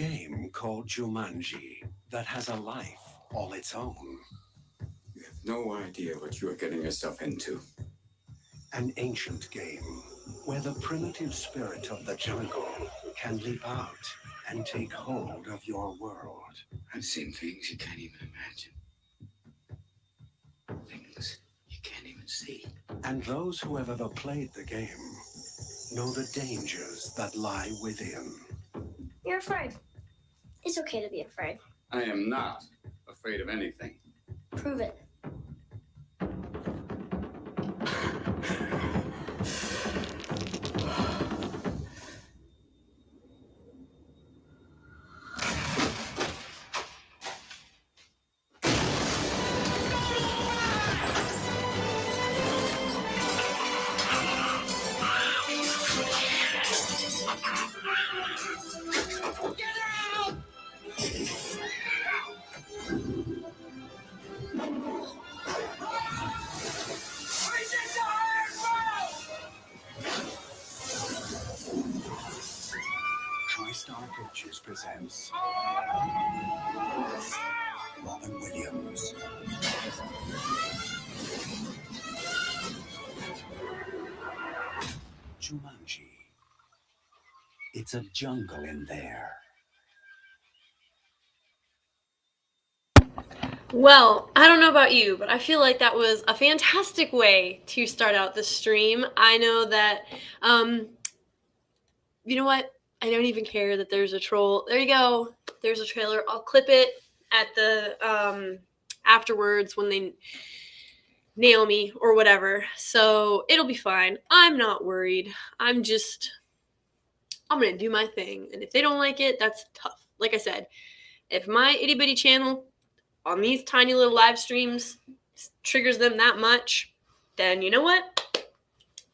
game called Jumanji that has a life all its own. You have no idea what you are getting yourself into. An ancient game where the primitive spirit of the jungle can leap out and take hold of your world. I've seen things you can't even imagine. Things you can't even see. And those who have ever played the game know the dangers that lie within. You're afraid. It's okay to be afraid. I am not afraid of anything. Prove it. TriStar Pictures presents Robin Williams. Jumanji. It's a jungle in there. Well, I don't know about you, but I feel like that was a fantastic way to start out the stream. I know that, you know what? I don't even care that there's a troll. There you go. There's a trailer. I'll clip it at the afterwards when they nail me or whatever. So it'll be fine. I'm not worried. I'm going to do my thing. And if they don't like it, that's tough. Like I said, if my itty bitty channel on these tiny little live streams triggers them that much, then you know what?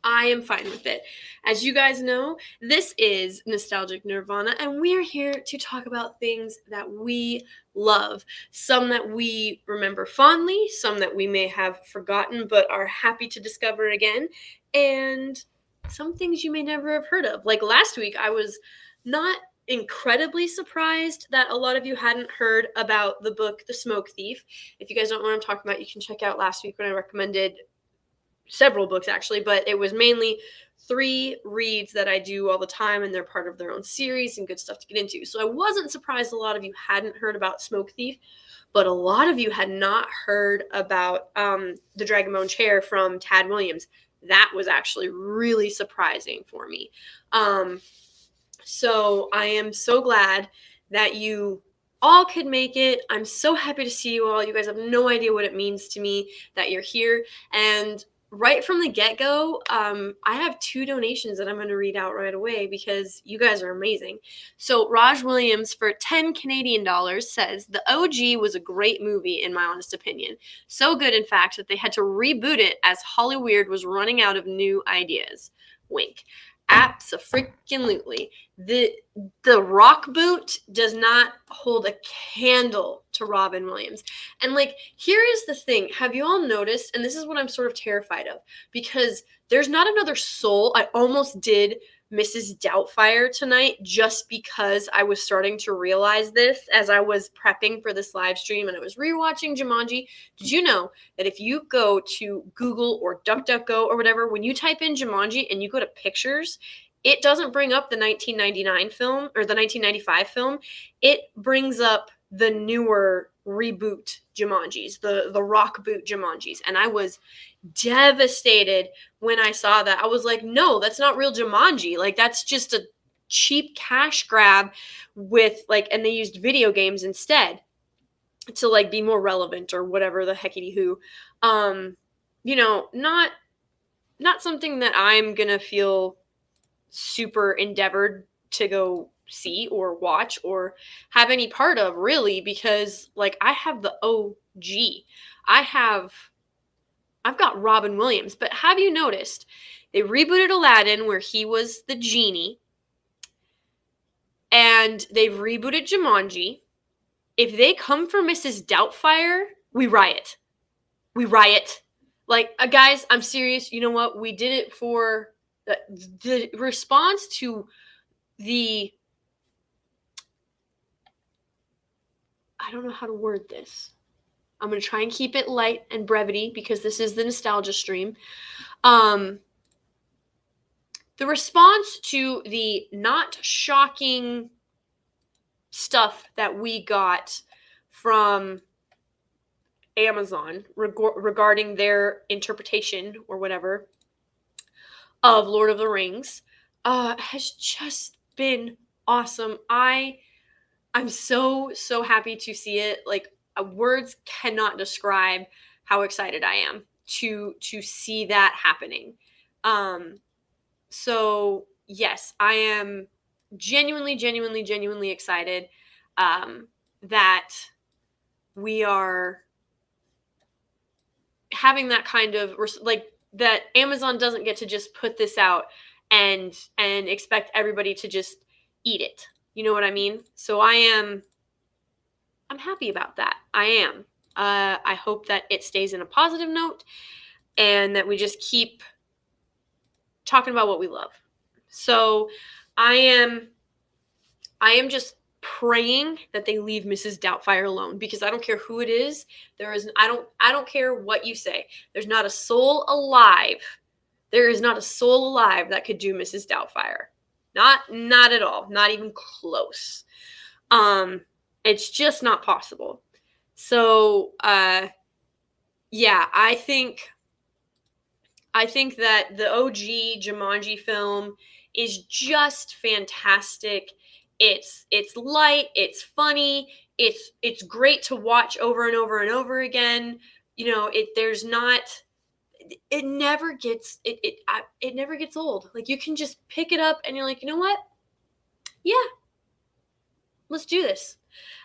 I am fine with it. As you guys know, this is Nostalgic Nirvana, and we're here to talk about things that we love. Some that we remember fondly, some that we may have forgotten but are happy to discover again, and some things you may never have heard of. Like last week, I was not incredibly surprised that a lot of you hadn't heard about the book The Smoke Thief. If you guys don't know what I'm talking about, you can check out last week when I recommended several books actually, but it was mainly 3 reads that I do all the time, and they're part of their own series and good stuff to get into. So I wasn't surprised a lot of you hadn't heard about Smoke Thief, but a lot of you had not heard about The Dragonbone Chair from Tad Williams. That was actually really surprising for me. So I am so glad that you all could make it. I'm so happy to see you all. You guys have no idea what it means to me that you're here. And right from the get-go, I have 2 donations that I'm going to read out right away because you guys are amazing. So Raj Williams for 10 Canadian dollars says, the OG was a great movie in my honest opinion. So good, in fact, that they had to reboot it as Hollywood was running out of new ideas. Wink. Abso-freaking-lutely. The rock boot does not hold a candle to Robin Williams. And like, here is the thing. Have you all noticed, and this is what I'm sort of terrified of, because there's not another soul. I almost did Mrs. Doubtfire tonight just because I was starting to realize this as I was prepping for this live stream and I was rewatching Jumanji. Did you know that if you go to Google or DuckDuckGo or whatever, when you type in Jumanji and you go to pictures, it doesn't bring up the 1999 film or the 1995 film. It brings up the newer reboot Jumanjis, the rock boot Jumanjis. And I was devastated when I saw that. I was like, no, that's not real Jumanji. Like, that's just a cheap cash grab with like, and they used video games instead to like be more relevant or whatever the heckity who. You know, not something that I'm gonna feel super endeavored to go see or watch or have any part of, really, because like I have the OG. I've got Robin Williams, but have you noticed they rebooted Aladdin where he was the genie, and they've rebooted Jumanji. If they come for Mrs. Doubtfire, we riot. We riot. Like, guys, I'm serious. You know what? We did it for the response to the I don't know how to word this. I'm going to try and keep it light and brevity because this is the nostalgia stream. The response to the not shocking stuff that we got from Amazon regarding their interpretation or whatever of Lord of the Rings has just been awesome. I'm so happy to see it. Like, words cannot describe how excited I am to see that happening. So yes, I am genuinely excited that we are having that kind of, like, that Amazon doesn't get to just put this out and expect everybody to just eat it. You know what I mean? So I'm happy about that. I am. I hope that it stays in a positive note and that we just keep talking about what we love. So I am just praying that they leave Mrs. Doubtfire alone, because I don't care who it is. I don't care what you say. There's not a soul alive. There is not a soul alive that could do Mrs. Doubtfire. Not at all. Not even close. It's just not possible. So, yeah, I think that the OG Jumanji film is just fantastic. It's light, it's funny, it's great to watch over and over and over again. You know, it never gets it never gets old. Like, you can just pick it up and you're like, you know what? Yeah, let's do this.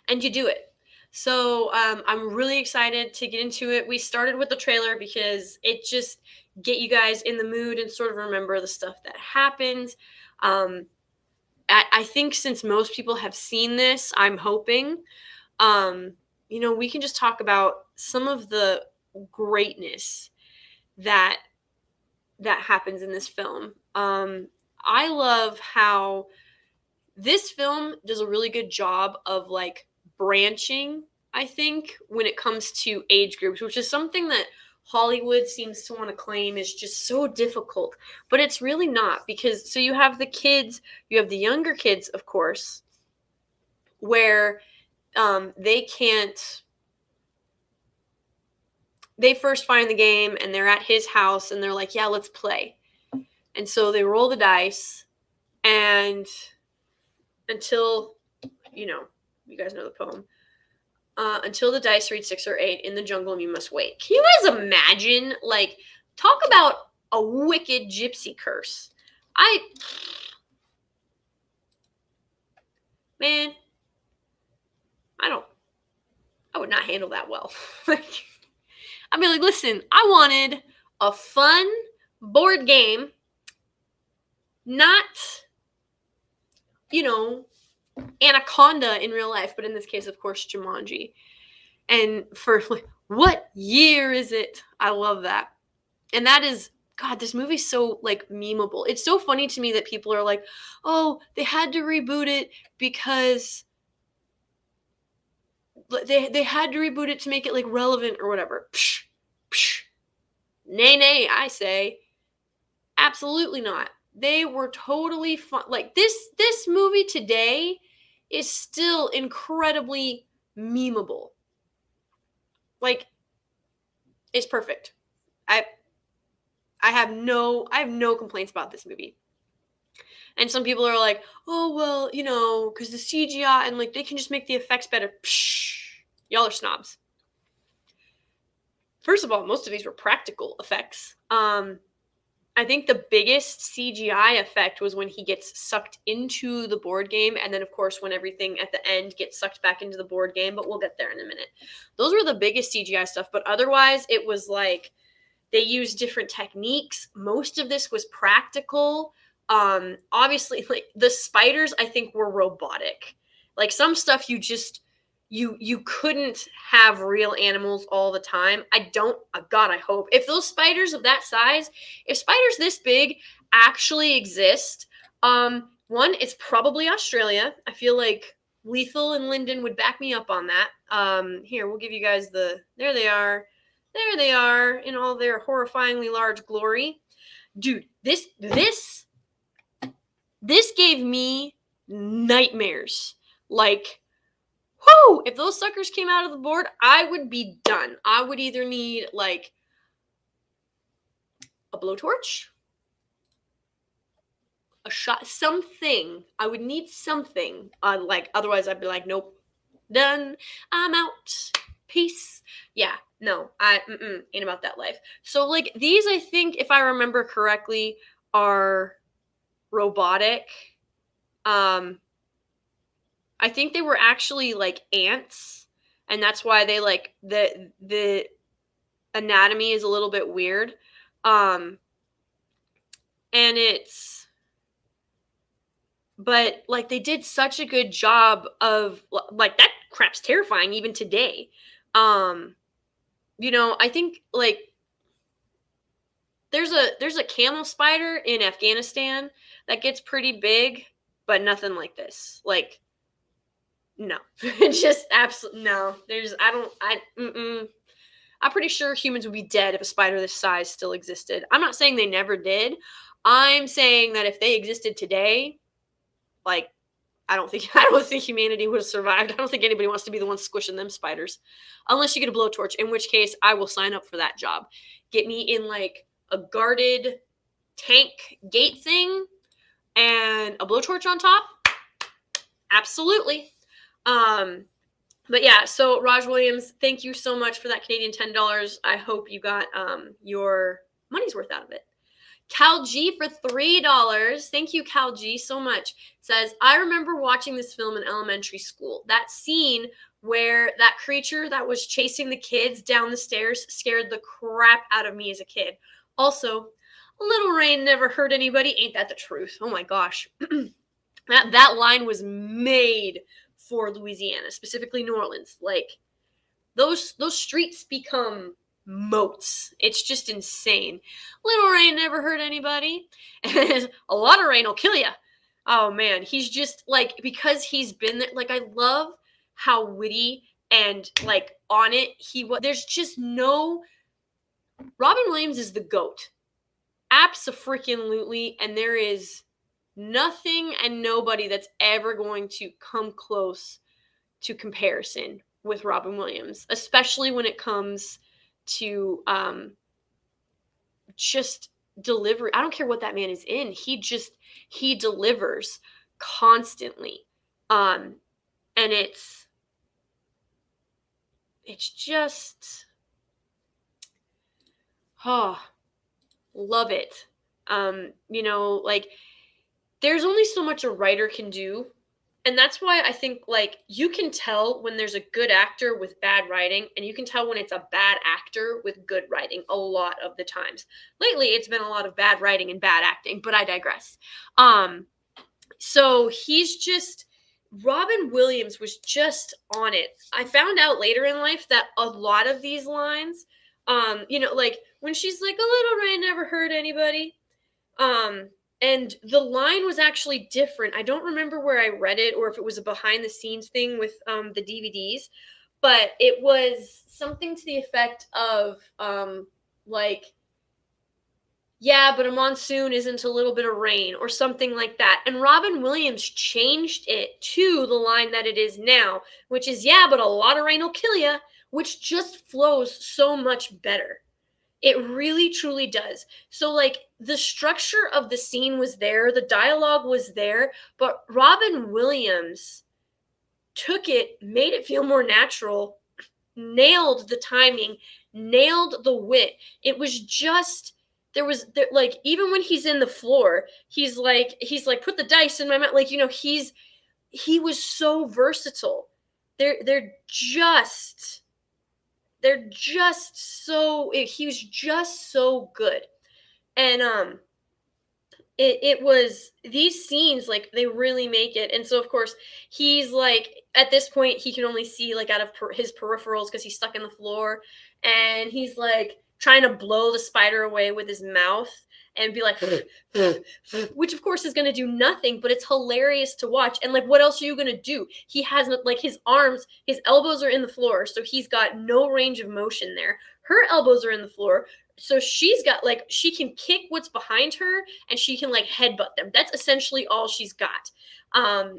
And you do it. So I'm really excited to get into it. We started with the trailer because it just get you guys in the mood and sort of remember the stuff that happens. I think since most people have seen this, I'm hoping, we can just talk about some of the greatness that happens in this film. I love how this film does a really good job of, like, branching, I think, when it comes to age groups, which is something that Hollywood seems to want to claim is just so difficult. But it's really not, because so you have the kids, you have the younger kids, of course, where they first find the game and they're at his house and they're like, yeah, let's play. And so they roll the dice, and until, you guys know the poem, until the dice read 6 or 8, in the jungle you must wait. Can you guys imagine? Like, talk about a wicked gypsy curse. I would not handle that well. Like, I'd be like, listen, I wanted a fun board game, not, Anaconda in real life, but in this case, of course, Jumanji. And for, like, what year is it? I love that. And that is, God, this movie's so, like, memeable. It's so funny to me that people are like, oh, they had to reboot it because they had to reboot it to make it, like, relevant or whatever. Psh, psh. Nay, I say, absolutely not. They were totally fun. Like, this movie today is still incredibly memeable. Like, it's perfect. I have no complaints about this movie. And some people are like, oh, well, because the CGI and, like, they can just make the effects better. Psh, y'all are snobs. First of all, most of these were practical effects. I think the biggest CGI effect was when he gets sucked into the board game, and then, of course, when everything at the end gets sucked back into the board game, but we'll get there in a minute. Those were the biggest CGI stuff, but otherwise, it was like they used different techniques. Most of this was practical. Obviously, like, the spiders, I think, were robotic. Like, some stuff you couldn't have real animals all the time. God, I hope. If those spiders of that size, if spiders this big actually exist, one, it's probably Australia. I feel like Lethal and Lyndon would back me up on that. Here, we'll give you guys there they are. There they are in all their horrifyingly large glory. Dude, this gave me nightmares. Like, whoo! If those suckers came out of the board, I would be done. I would either need, like, a blowtorch, a shot, something. I would need something. Like, otherwise I'd be like, nope, done. I'm out. Peace. Yeah, no, ain't about that life. So, like, these, I think, if I remember correctly, are robotic. I think they were actually, like, ants, and that's why they, like, the anatomy is a little bit weird. And it's, but, like, they did such a good job of, like, that crap's terrifying even today. You know, I think, like, there's a camel spider in Afghanistan that gets pretty big, but nothing like this. Like, no. Just absolutely no. I'm pretty sure humans would be dead if a spider this size still existed. I'm not saying they never did. I'm saying that if they existed today, like, I don't think humanity would have survived. I don't think anybody wants to be the one squishing them spiders. Unless you get a blowtorch, in which case I will sign up for that job. Get me in, like, a guarded tank gate thing and a blowtorch on top. Absolutely. But yeah, so Raj Williams, thank you so much for that Canadian $10. I hope you got your money's worth out of it. Cal G for $3. Thank you, Cal G, so much. Says, I remember watching this film in elementary school. That scene where that creature that was chasing the kids down the stairs scared the crap out of me as a kid. Also, little rain never hurt anybody. Ain't that the truth? Oh my gosh. That line was made for Louisiana, specifically New Orleans. Like, those streets become moats. It's just insane. Little rain never hurt anybody. And a lot of rain will kill you. Oh man, he's just, like, because he's been there. Like, I love how witty and, like, on it he was. There's just no. Robin Williams is the GOAT. Abso-freaking-lutely, and there is nothing and nobody that's ever going to come close to comparison with Robin Williams, especially when it comes to just delivery. I don't care what that man is in. He delivers constantly. And it's just, love it. You know, like, there's only so much a writer can do. And that's why I think, like, you can tell when there's a good actor with bad writing, and you can tell when it's a bad actor with good writing a lot of the times. Lately, it's been a lot of bad writing and bad acting, but I digress. So he's just, Robin Williams was just on it. I found out later in life that a lot of these lines, you know, like, when she's like, a little rain never hurt anybody, and the line was actually different. I don't remember where I read it or if it was a behind the scenes thing with the DVDs, but it was something to the effect of like, yeah, but a monsoon isn't a little bit of rain or something like that. And Robin Williams changed it to the line that it is now, which is, yeah, but a lot of rain will kill you, which just flows so much better. It really, truly does. So, like, the structure of the scene was there, the dialogue was there, but Robin Williams took it, made it feel more natural, nailed the timing, nailed the wit. It was just, like, even when he's in the floor, he's like, put the dice in my mouth. Like, you know, he was so versatile. They're just so, he was just so good. And it was, these scenes, like, they really make it. And so, of course, he's like, at this point, he can only see, like, out of his peripherals because he's stuck in the floor. And he's like trying to blow the spider away with his mouth and be like, which of course is going to do nothing, but it's hilarious to watch. And like, what else are you going to do? He has like his arms, his elbows are in the floor, so he's got no range of motion there. Her elbows are in the floor, so she's got like, she can kick what's behind her and she can like headbutt them. That's essentially all she's got.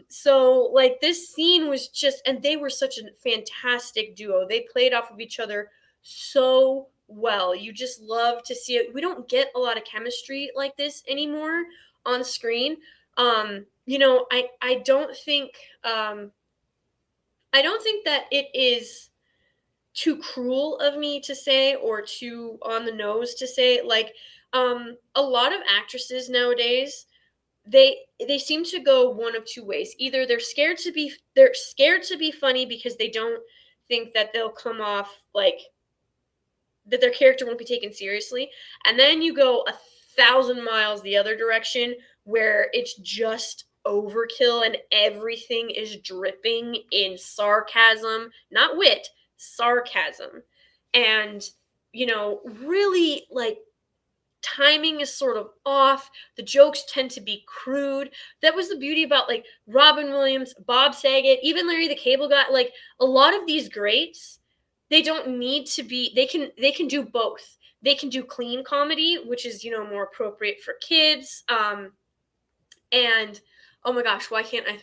So like this scene was just, and they were such a fantastic duo. They played off of each other so well. You just love to see it. We don't get a lot of chemistry like this anymore on screen. You know, I don't think that it is too cruel of me to say, or too on the nose to say, like, a lot of actresses nowadays, they seem to go one of two ways. Either they're scared to be funny because they don't think that they'll come off like that their character won't be taken seriously, and then you go 1,000 miles the other direction where it's just overkill and everything is dripping in sarcasm, not wit, sarcasm. And you know, really, like, timing is sort of off. The jokes tend to be crude. That was the beauty about like Robin Williams, Bob Saget, even Larry the Cable Guy. Like a lot of these greats, they don't need to be. They can do both. They can do clean comedy, which is, you know, more appropriate for kids. And oh my gosh, why can't I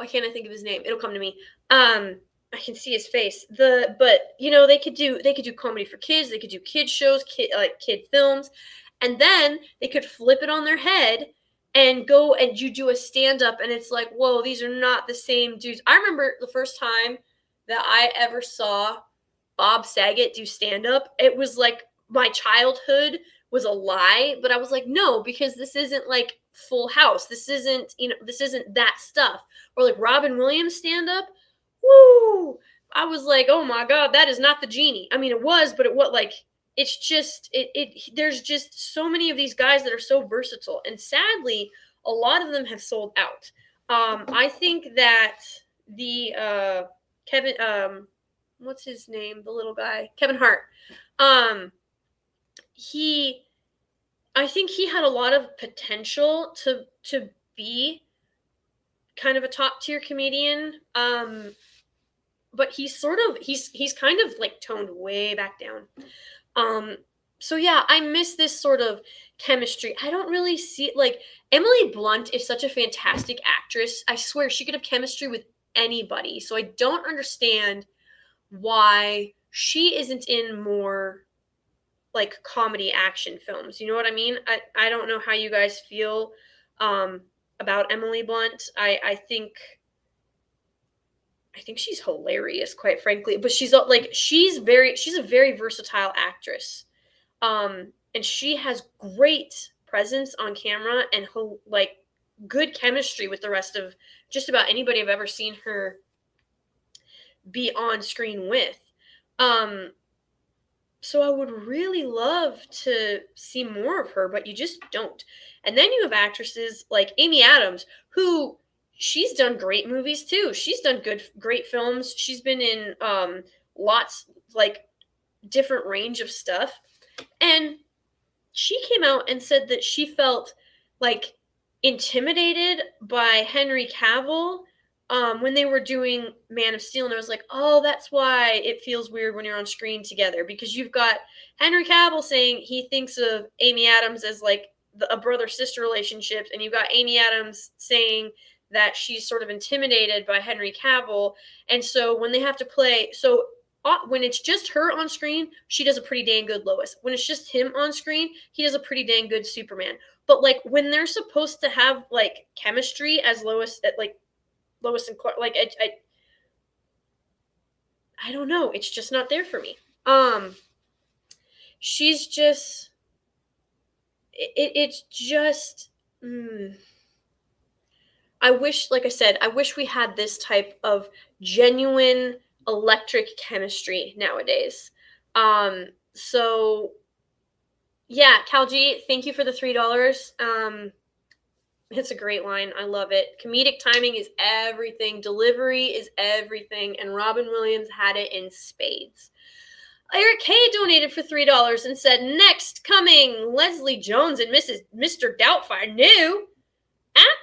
think of his name? It'll come to me. I can see his face. But you know, they could do comedy for kids. They could do kid shows, kid films, and then they could flip it on their head and go and you do a stand up, and it's like, whoa, these are not the same dudes. I remember the first time that I ever saw Bob Saget do stand up. It was like my childhood was a lie, but I was like, no, because this isn't like Full House. This isn't, you know, this isn't that stuff. Or like Robin Williams stand up. Woo! I was like, oh my God, that is not the genie. I mean, it was, but it's just, there's just so many of these guys that are so versatile. And sadly, a lot of them have sold out. I think that the, Kevin, what's his name? The little guy, Kevin Hart. I think he had a lot of potential to be kind of a top tier comedian. But he's kind of like toned way back down. So yeah, I miss this sort of chemistry. I don't really see, like, Emily Blunt is such a fantastic actress. I swear she could have chemistry with anybody. So I don't understand why she isn't in more like comedy action films. You know what I mean? I don't know how you guys feel about Emily Blunt. I think she's hilarious, quite frankly. But she's a very versatile actress. And she has great presence on camera and like good chemistry with the rest of just about anybody I've ever seen her be on screen with. So I would really love to see more of her, but you just don't. And then you have actresses like Amy Adams, who she's done great movies too. She's done great films. She's been in lots, like, different range of stuff. And she came out and said that she felt like intimidated by Henry Cavill when they were doing Man of Steel, and I was like, oh, that's why it feels weird when you're on screen together, because you've got Henry Cavill saying he thinks of Amy Adams as like a brother-sister relationship, and you've got Amy Adams saying that she's sort of intimidated by Henry Cavill. And so when they have to play, so when it's just her on screen, she does a pretty dang good Lois. When it's just him on screen, he does a pretty dang good Superman. But like when they're supposed to have like chemistry as Lois, like Lois and Clark, like I don't know, it's just not there for me. She's just it's just I wish, like I said, I wish we had this type of genuine electric chemistry nowadays. So yeah, Calgie, thank you for the $3. It's a great line. I love it. Comedic timing is everything. Delivery is everything. And Robin Williams had it in spades. Eric K donated for $3 and said, next coming, Leslie Jones and Mr. Doubtfire. No,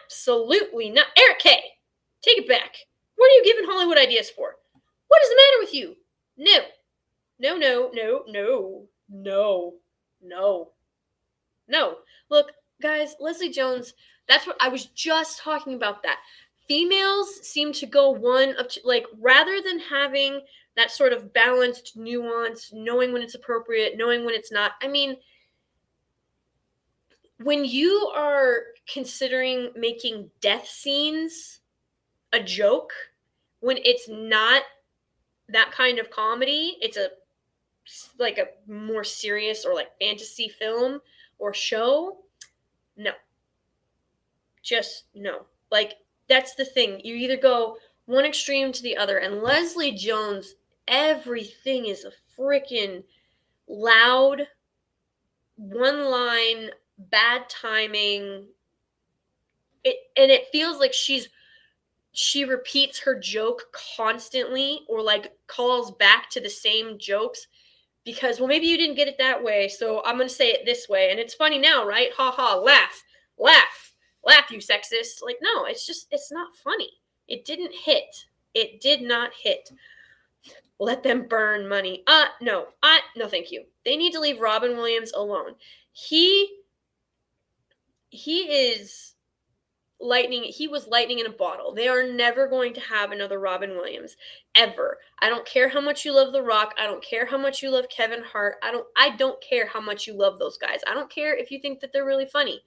absolutely not. Eric K, take it back. What are you giving Hollywood ideas for? What is the matter with you? No. No, no, no, no, no, no, no. Look, guys, Leslie Jones, that's what I was just talking about that. Females seem to go one of two, like, rather than having that sort of balanced nuance, knowing when it's appropriate, knowing when it's not. I mean, when you are considering making death scenes a joke, when it's not that kind of comedy, it's like a more serious or like fantasy film or show, no. Just no. Like, that's the thing. You either go one extreme to the other. And Leslie Jones, everything is a freaking loud, one line, bad timing. And it feels like she repeats her joke constantly, or like calls back to the same jokes because, well, maybe you didn't get it that way, so I'm going to say it this way. And it's funny now, right? Ha ha, laugh, laugh, laugh, you sexist. Like, no, it's not funny. It didn't hit. It did not hit. Let them burn money. No, thank you. They need to leave Robin Williams alone. He is lightning. He was lightning in a bottle. They are never going to have another Robin Williams ever. I don't care how much you love The Rock. I don't care how much you love Kevin Hart. I don't care how much you love those guys. I don't care if you think that they're really funny.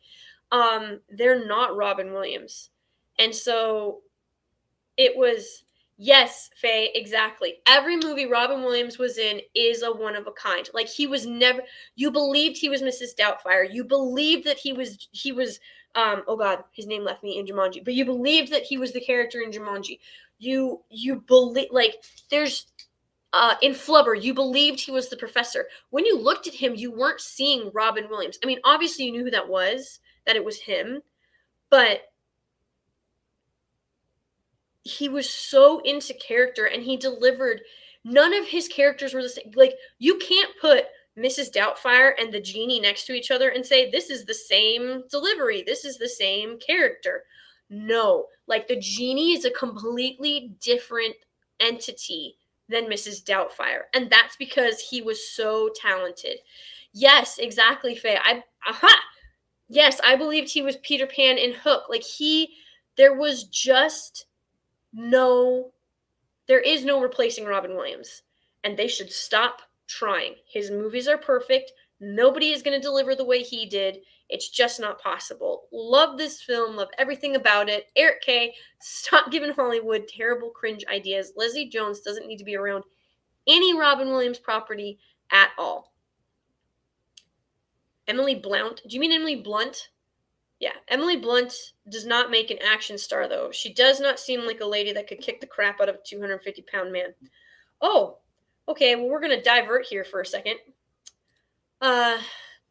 They're not Robin Williams. And so it was, yes, Faye, exactly. Every movie Robin Williams was in is a one of a kind. Like, he was never, you believed he was Mrs. Doubtfire. You believed that he was oh God, his name left me in Jumanji. But you believed that he was the character in Jumanji. You believe, like, there's in Flubber, you believed he was the professor. When you looked at him, you weren't seeing Robin Williams. I mean, obviously you knew who that was, that it was him, but he was so into character, and he delivered. None of his characters were the same. Like, you can't put Mrs. Doubtfire and the genie next to each other and say, this is the same delivery, this is the same character. No, like, the genie is a completely different entity than Mrs. Doubtfire, and that's because he was so talented. Yes, exactly, Faye. Yes, I believed he was Peter Pan in Hook. Like, there was just there is no replacing Robin Williams, and they should stop trying. His movies are perfect. Nobody is going to deliver the way he did. It's just not possible. Love this film. Love everything about it. Eric K, stop giving Hollywood terrible cringe ideas. Leslie Jones doesn't need to be around any Robin Williams property at all. Emily Blount. Do you mean Emily Blunt? Yeah, Emily Blunt does not make an action star, though. She does not seem like a lady that could kick the crap out of a 250-pound man. Oh, okay, well, we're going to divert here for a second.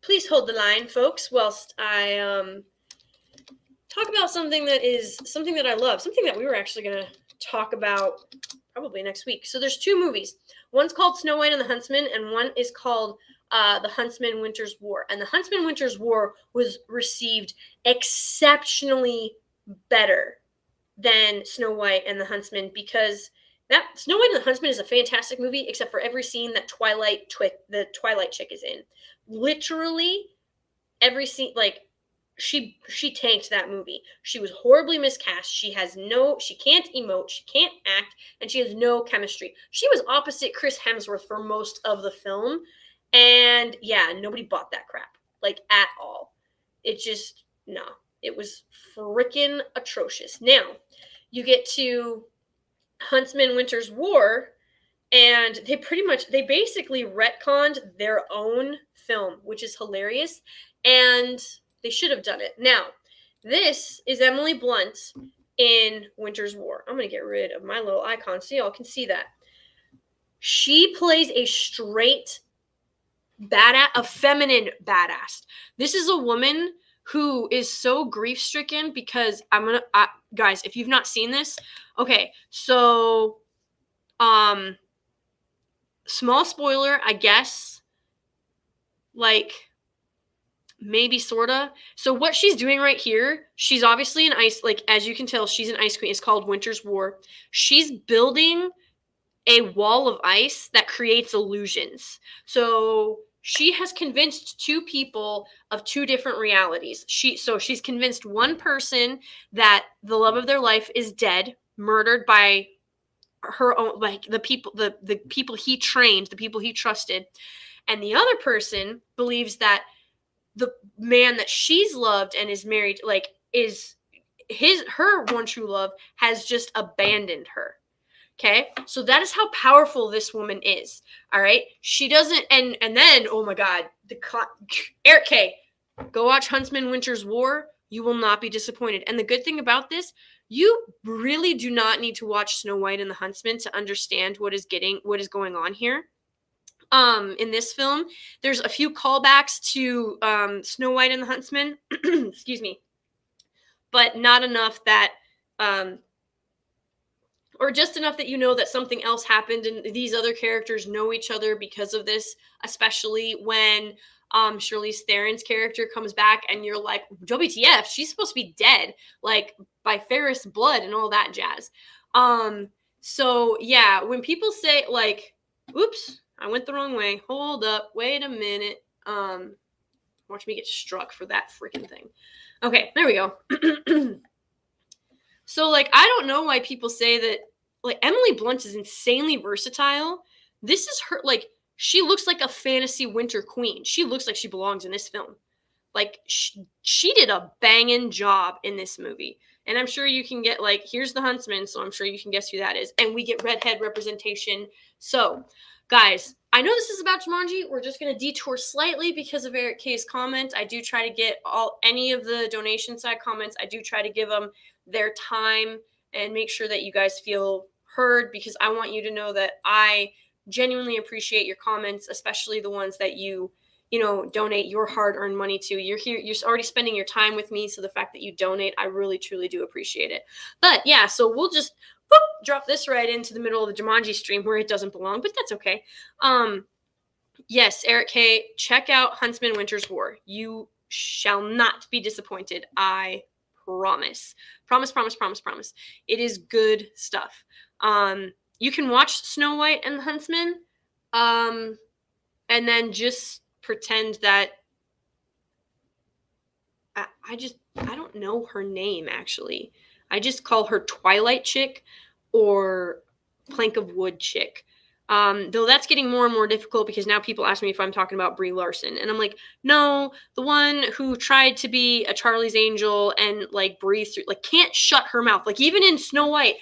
Please hold the line, folks, whilst I talk about something that I love, something that we were actually going to talk about probably next week. So there's two movies. One's called Snow White and the Huntsman, and one is called The Huntsman Winter's War. And The Huntsman Winter's War was received exceptionally better than Snow White and the Huntsman, because that Snow White and the Huntsman is a fantastic movie, except for every scene that the Twilight chick is in. Literally every scene, like, she tanked that movie. She was horribly miscast. She can't emote, she can't act, and she has no chemistry. She was opposite Chris Hemsworth for most of the film, and yeah, nobody bought that crap, like, at all. It just, no. It was freaking atrocious. Now, you get to Huntsman Winter's War, and they basically retconned their own film, which is hilarious, and they should have done it. Now, this is Emily Blunt in Winter's War. I'm going to get rid of my little icon so y'all can see that. She plays a straight badass, a feminine badass. This is a woman who is so grief-stricken because guys, if you've not seen this, okay, so small spoiler, I guess, like, maybe sorta. So what she's doing right here, she's obviously an ice, like, as you can tell, she's an ice queen. It's called Winter's War. She's building a wall of ice that creates illusions. So she has convinced two people of two different realities. She's convinced one person that the love of their life is dead, murdered by her own, like the people he trained, the people he trusted. And the other person believes that the man that she's loved and is married, like, is her one true love, has just abandoned her. Okay, so that is how powerful this woman is. All right, she doesn't, and then, oh my God, Eric K, go watch Huntsman Winter's War. You will not be disappointed. And the good thing about this, you really do not need to watch Snow White and the Huntsman to understand what is going on here. In this film, there's a few callbacks to Snow White and the Huntsman, excuse me, but not enough that or just enough that you know that something else happened and these other characters know each other because of this, especially when Charlize Theron's character comes back and you're like, WTF, she's supposed to be dead, like, by Ferris blood and all that jazz. So yeah, when people say, like, oops, I went the wrong way, hold up, wait a minute, watch me get struck for that freaking thing. Okay, there we go. So, like, I don't know why people say that, like, Emily Blunt is insanely versatile. This is her, like, she looks like a fantasy winter queen. She looks like she belongs in this film. Like, she did a banging job in this movie. And I'm sure you can get, like, here's the Huntsman, so I'm sure you can guess who that is. And we get redhead representation. So, guys, I know this is about Jumanji. We're just going to detour slightly because of Eric K's comment. I do try to get any of the donation side comments. I do try to give them their time and make sure that you guys feel heard, because I want you to know that I genuinely appreciate your comments, especially the ones that you donate your hard-earned money to. You're here, you're already spending your time with me, so the fact that you donate, I really truly do appreciate it. But yeah, so we'll just drop this right into the middle of the Jumanji stream where it doesn't belong, but that's okay. Yes, Eric K, check out Huntsman Winter's War. You shall not be disappointed. I promise. Promise. It is good stuff. You can watch Snow White and the Huntsman, and then just pretend that I don't know her name, actually. I just call her Twilight Chick or Plank of Wood Chick. Though that's getting more and more difficult because now people ask me if I'm talking about Brie Larson. And I'm like, no, the one who tried to be a Charlie's Angel and, like, breathe through, like, can't shut her mouth. Like, even in Snow White,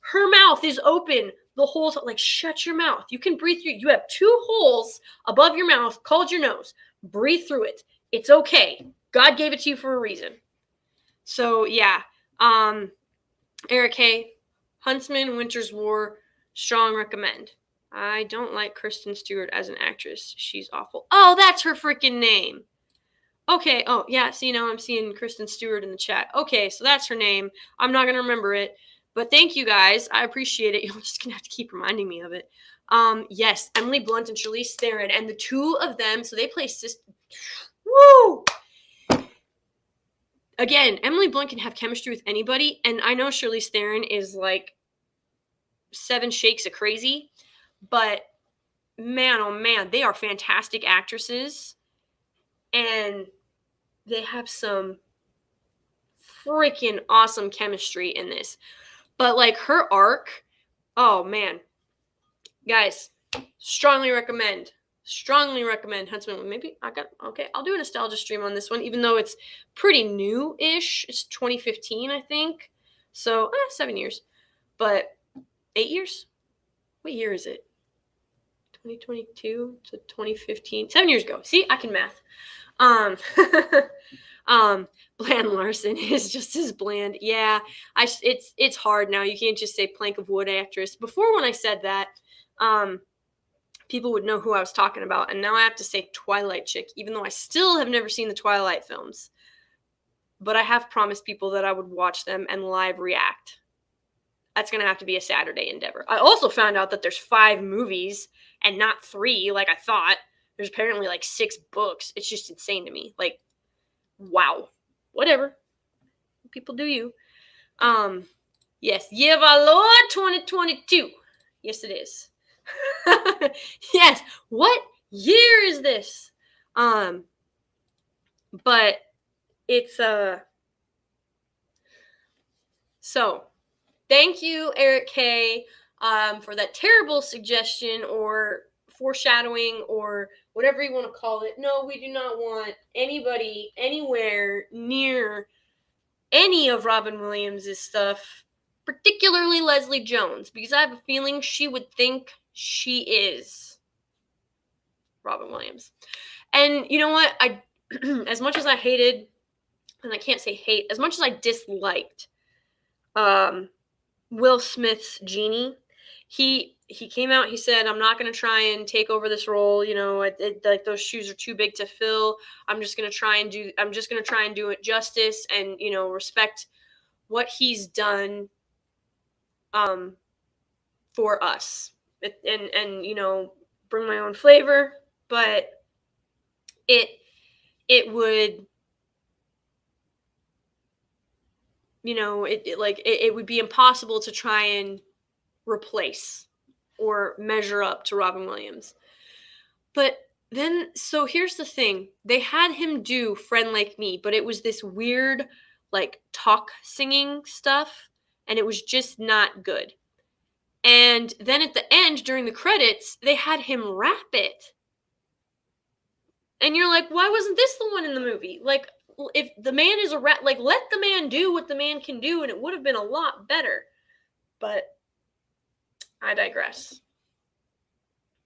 her mouth is open the whole time. Like, shut your mouth. You can breathe through. You have two holes above your mouth called your nose. Breathe through it. It's okay. God gave it to you for a reason. So, yeah. Eric K, Huntsman, Winter's War, strong recommend. I don't like Kristen Stewart as an actress. She's awful. Oh, that's her freaking name. Okay. Oh, yeah. See, now I'm seeing Kristen Stewart in the chat. Okay, so that's her name. I'm not going to remember it. But thank you, guys. I appreciate it. You're just going to have to keep reminding me of it. Yes, Emily Blunt and Charlize Theron. And the two of them, so they play sister. Woo! Again, Emily Blunt can have chemistry with anybody. And I know Charlize Theron is, like, 7 shakes of crazy. But, man, oh, man, they are fantastic actresses. And they have some freaking awesome chemistry in this. But, like, her arc, oh, man. Guys, strongly recommend Huntsman. Maybe I'll do a nostalgia stream on this one, even though it's pretty new-ish. It's 2015, I think. So, 7 years. But 8 years? What year is it? 2022 to 2015. 7 years ago. See, I can math. Bland Larson is just as bland. Yeah, it's hard now. You can't just say Plank of Wood actress. Before, when I said that, people would know who I was talking about, and now I have to say Twilight Chick, even though I still have never seen the Twilight films. But I have promised people that I would watch them and live react. That's going to have to be a Saturday endeavor. I also found out that there's 5 movies and not 3 like I thought. There's apparently like 6 books. It's just insane to me. Like, wow. Whatever. People do you. Yes. Year of our Lord 2022. Yes, it is. Yes. What year is this? But it's so thank you, Eric K, for that terrible suggestion or foreshadowing or whatever you want to call it. No, we do not want anybody anywhere near any of Robin Williams' stuff, particularly Leslie Jones, because I have a feeling she would think she is Robin Williams. And you know what? I as much as I hated, and I can't say hate, as much as I disliked Will Smith's Genie, he came out, he said, I'm not going to try and take over this role, you know, like those shoes are too big to fill. I'm just going to try and do it justice and, you know, respect what he's done for us. And you know, bring my own flavor, but it would, you know, it would be impossible to try and replace or measure up to Robin Williams. But then, so here's the thing. They had him do Friend Like Me, but it was this weird, like, talk singing stuff, and it was just not good. And then at the end, during the credits, they had him rap it. And you're like, why wasn't this the one in the movie? Like, if the man is a rap, like, let the man do what the man can do, and it would have been a lot better. But I digress.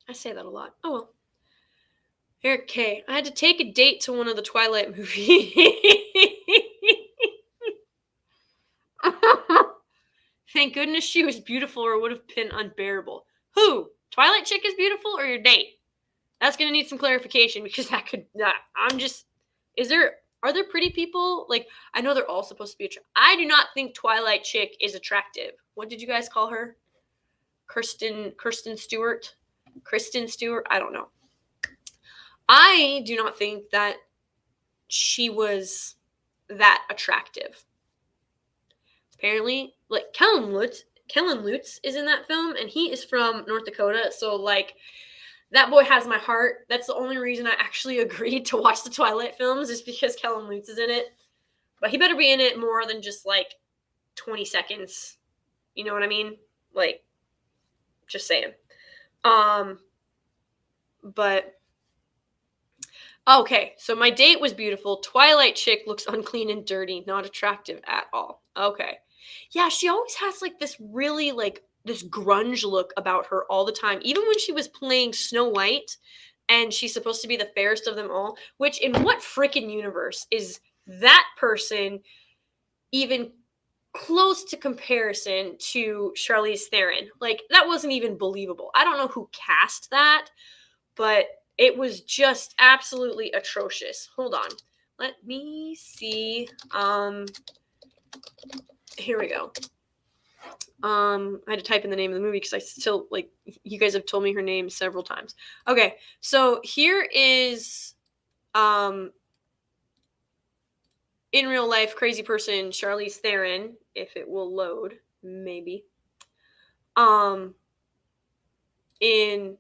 I say that a lot. Oh well. Eric K. I had to take a date to one of the Twilight movies. Thank goodness she was beautiful, or it would have been unbearable. Who? Twilight chick is beautiful, or your date? That's gonna need some clarification, because that could. I'm just. Are there pretty people? Like, I know they're all supposed to be attractive. I do not think Twilight chick is attractive. What did you guys call her? Kristen Stewart? Kristen Stewart? I don't know. I do not think that she was that attractive. Apparently, like, Kellen Lutz is in that film, and he is from North Dakota, so, like, that boy has my heart. That's the only reason I actually agreed to watch the Twilight films, is because Kellen Lutz is in it. But he better be in it more than just, like, 20 seconds. You know what I mean? Like, just saying. But okay, so my date was beautiful. Twilight chick looks unclean and dirty, not attractive at all. Okay. Yeah, she always has, like, this really, like, this grunge look about her all the time. Even when she was playing Snow White, and she's supposed to be the fairest of them all, which, in what freaking universe is that person even close to comparison to Charlize Theron? Like, that wasn't even believable. I don't know who cast that, but it was just absolutely atrocious. Hold on. Let me see. Here we go. I had to type in the name of the movie because I still, like, you guys have told me her name several times. Okay, so here is, in real life, crazy person Charlize Theron, if it will load, maybe. In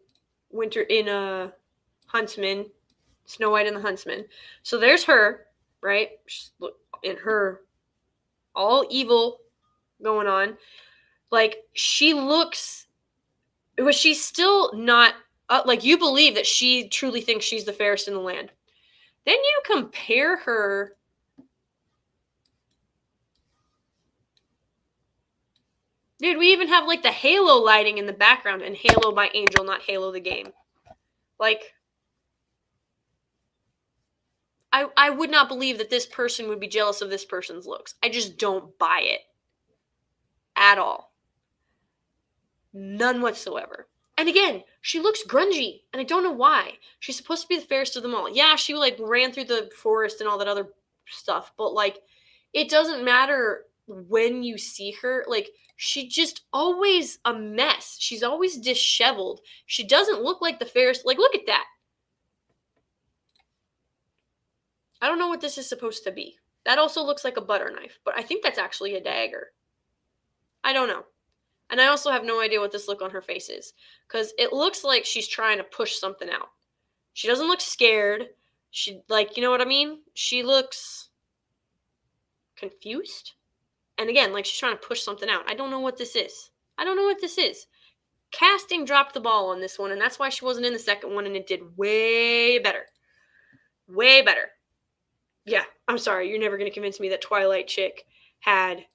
Huntsman, Snow White and the Huntsman. So there's her, right? In her all evil going on. Like, she looks, was she still not, like, you believe that she truly thinks she's the fairest in the land. Then you compare her. Dude, we even have, like, the Halo lighting in the background, and Halo by Angel, not Halo the game. Like, I would not believe that this person would be jealous of this person's looks. I just don't buy it. At all. None whatsoever. And again, she looks grungy, and I don't know why. She's supposed to be the fairest of them all. Yeah, she, like, ran through the forest and all that other stuff, but, like, it doesn't matter when you see her, like, she just always a mess. She's always disheveled. She doesn't look like the fairest. Like, look at that. I don't know what this is supposed to be. That also looks like a butter knife, but I think that's actually a dagger. I don't know. And I also have no idea what this look on her face is, because it looks like she's trying to push something out. She doesn't look scared. She, like, you know what I mean? She looks confused. And again, like she's trying to push something out. I don't know what this is. I don't know what this is. Casting dropped the ball on this one, and that's why she wasn't in the second one, and it did way better. Way better. Yeah, I'm sorry. You're never going to convince me that Twilight Chick had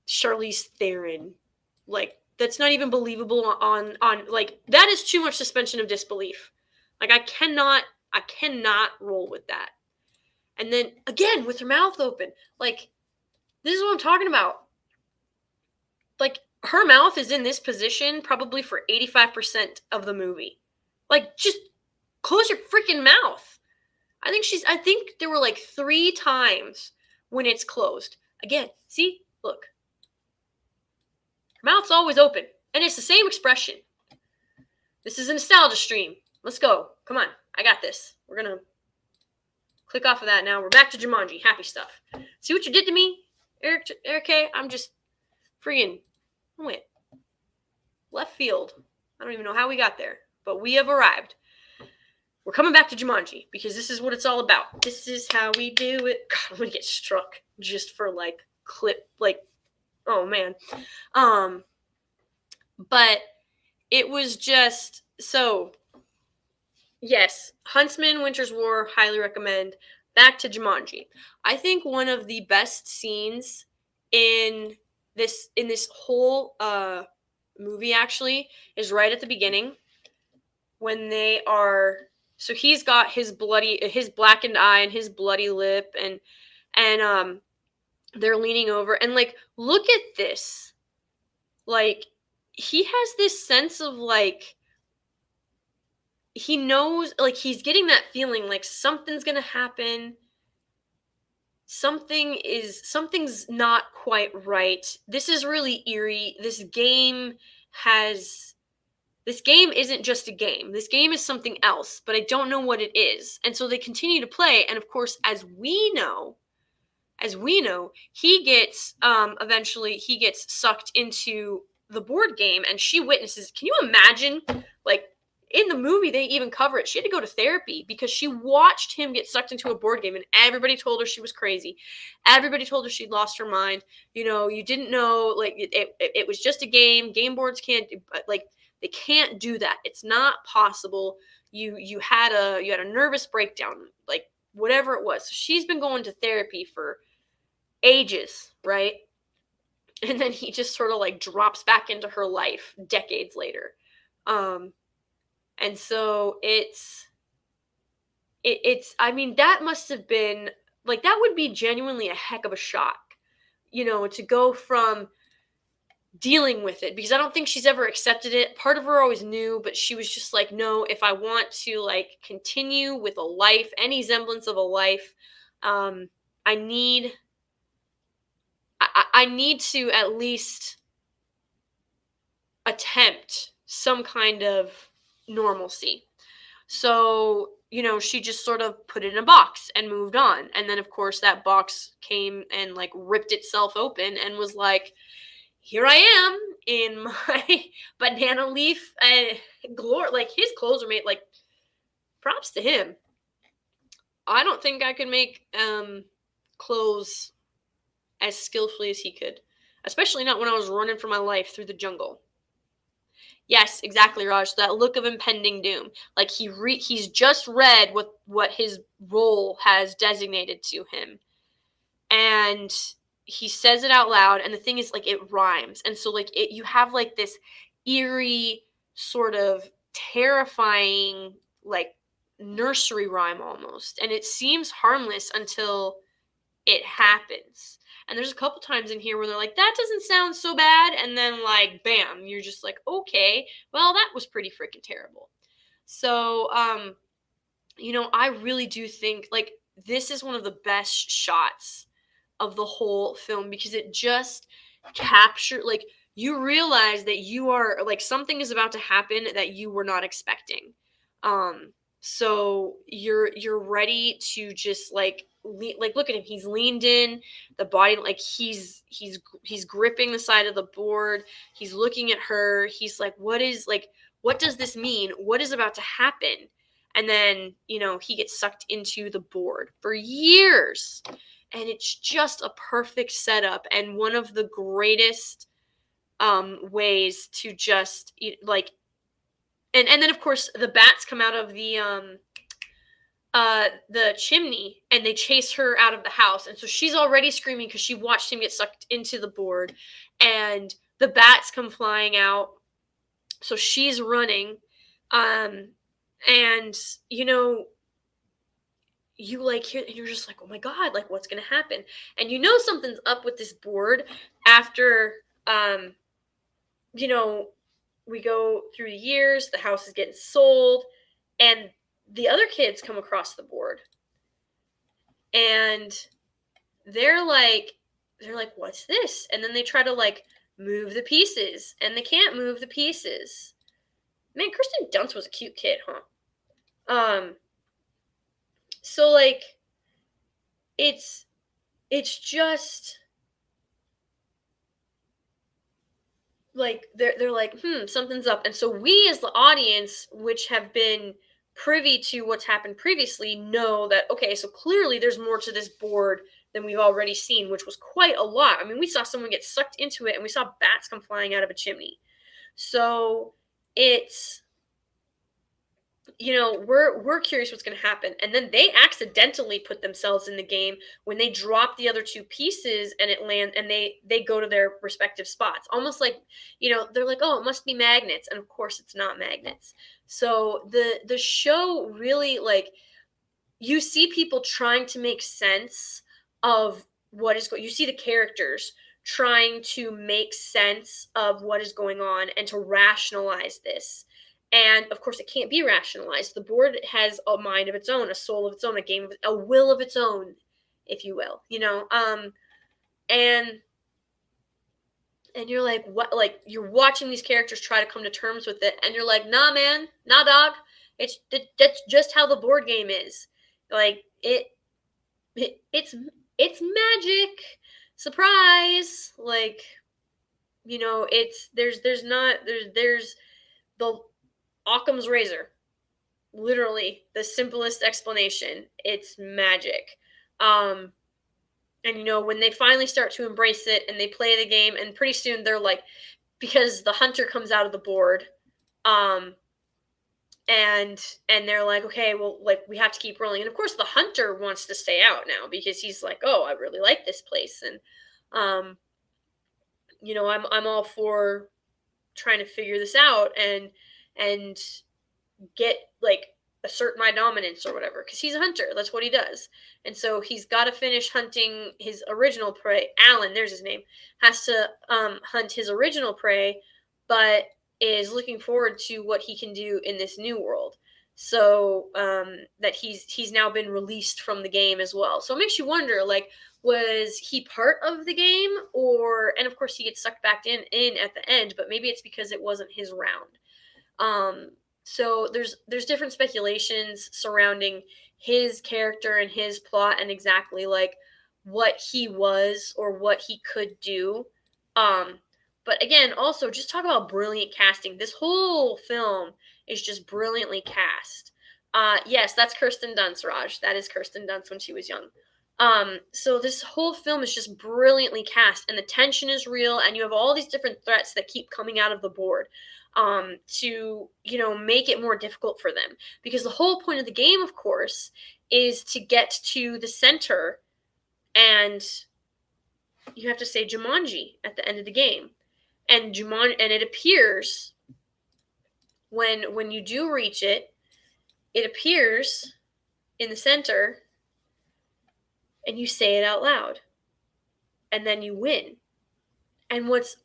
Charlize Theron. Like, that's not even believable on like, that is too much suspension of disbelief. Like, I cannot roll with that. And then, again, with her mouth open. Like, this is what I'm talking about. Like, her mouth is in this position probably for 85% of the movie. Like, just close your freaking mouth. I think there were like 3 times when it's closed. Again, see? Look. Her mouth's always open. And it's the same expression. This is a nostalgia stream. Let's go. Come on. I got this. We're going to click off of that now. We're back to Jumanji. Happy stuff. See what you did to me, Eric K? I'm just friggin' went left field. I don't even know how we got there, but we have arrived. We're coming back to Jumanji because this is what it's all about. This is how we do it. God, I'm gonna get struck just for like clip, like, oh man. But it was just so. Yes, Huntsman, Winter's War, highly recommend. Back to Jumanji. I think one of the best scenes in this whole movie actually is right at the beginning when they are. So he's got his blackened eye and his bloody lip, and they're leaning over and like, look at this. Like, he has this sense of like, he knows, like, he's getting that feeling like something's gonna happen. Something's not quite right. This is really eerie. This game isn't just a game. This game is something else, but I don't know what it is. And so they continue to play, and of course, as we know, he gets eventually he gets sucked into the board game, and she witnesses. Can you imagine, like, in the movie, they even cover it. She had to go to therapy because she watched him get sucked into a board game, and everybody told her she was crazy. Everybody told her she'd lost her mind. You know, you didn't know, like, it was just a game. Game boards can't, like, they can't do that. It's not possible. You had a nervous breakdown, like, whatever it was. So she's been going to therapy for ages, right? And then he just sort of like drops back into her life decades later. And so it's, I mean, that must have been, like, that would be genuinely a heck of a shock, you know, to go from dealing with it, because I don't think she's ever accepted it. Part of her always knew, but she was just like, no, if I want to, like, continue with a life, any semblance of a life, I need to at least attempt some kind of normalcy. So, you know, she just sort of put it in a box and moved on. And then, of course, that box came and, like, ripped itself open and was like, here I am in my banana leaf glory. Like, his clothes are made, like, props to him. I don't think I could make clothes as skillfully as he could, especially not when I was running for my life through the jungle. Yes, exactly, Raj. That look of impending doom. Like, he's just read what his role has designated to him, and he says it out loud. And the thing is, like, it rhymes, and so, like, you have, like, this eerie, sort of terrifying, like, nursery rhyme almost, and it seems harmless until it happens. And there's a couple times in here where they're like, that doesn't sound so bad. And then, like, bam, you're just like, okay, well, that was pretty freaking terrible. So, you know, I really do think, like, this is one of the best shots of the whole film, because it just captured, like, you realize that you are, like, something is about to happen that you were not expecting. So you're ready to just, like, like, look at him, he's leaned in, the body, like, he's gripping the side of the board, he's looking at her, he's like, what does this mean, what is about to happen? And then, he gets sucked into the board for years, and it's just a perfect setup and one of the greatest ways to just, like, and then of course the bats come out of the chimney and they chase her out of the house, and so she's already screaming because she watched him get sucked into the board, and the bats come flying out, so she's running, and you, like, hear, and you're just like, oh my god, like, what's gonna happen? And something's up with this board after we go through the years, the house is getting sold, and the other kids come across the board, and they're like, what's this? And then they try to, like, move the pieces, and they can't move the pieces. Man, Kirsten Dunst was a cute kid, huh? So, like, it's just, like, they're like, something's up. And so we as the audience, which have been privy to what's happened previously, know that, okay, so clearly there's more to this board than we've already seen, which was quite a lot. I mean, we saw someone get sucked into it, and we saw bats come flying out of a chimney. So it's, we're curious what's going to happen. And then they accidentally put themselves in the game when they drop the other two pieces, and it land, and they go to their respective spots, almost like, they're like, oh, it must be magnets, and of course it's not magnets. So the show really, like, you see people trying to make sense of what is going, you see the characters trying to make sense of what is going on and to rationalize this. And of course, it can't be rationalized. The board has a mind of its own, a soul of its own, a will of its own, if you will. And you're like, what? Like, you're watching these characters try to come to terms with it, and you're like, nah, man, nah, dog. That's just how the board game is. Like, it's magic, surprise. Like, there's the Occam's razor, literally the simplest explanation. It's magic. And when they finally start to embrace it and they play the game, and pretty soon they're like, because the hunter comes out of the board, and they're like, okay, well, like, we have to keep rolling. And of course the hunter wants to stay out now because he's like, oh, I really like this place, and I'm all for trying to figure this out and get, like, assert my dominance or whatever, because he's a hunter, that's what he does. And so he's got to finish hunting his original prey. Alan, there's his name, has to hunt his original prey, but is looking forward to what he can do in this new world. So that he's now been released from the game as well. So it makes you wonder, like, was he part of the game, and of course he gets sucked back in at the end, but maybe it's because it wasn't his round. So there's different speculations surrounding his character and his plot and exactly, like, what he was or what he could do. But again, also, just talk about brilliant casting. This whole film is just brilliantly cast. Yes, that's Kirsten Dunst, Raj. That is Kirsten Dunst when she was young. So this whole film is just brilliantly cast, and the tension is real, and you have all these different threats that keep coming out of the board to, make it more difficult for them. Because the whole point of the game, of course, is to get to the center, and you have to say Jumanji at the end of the game. And it appears when you do reach it, it appears in the center, and you say it out loud, and then you win. And what's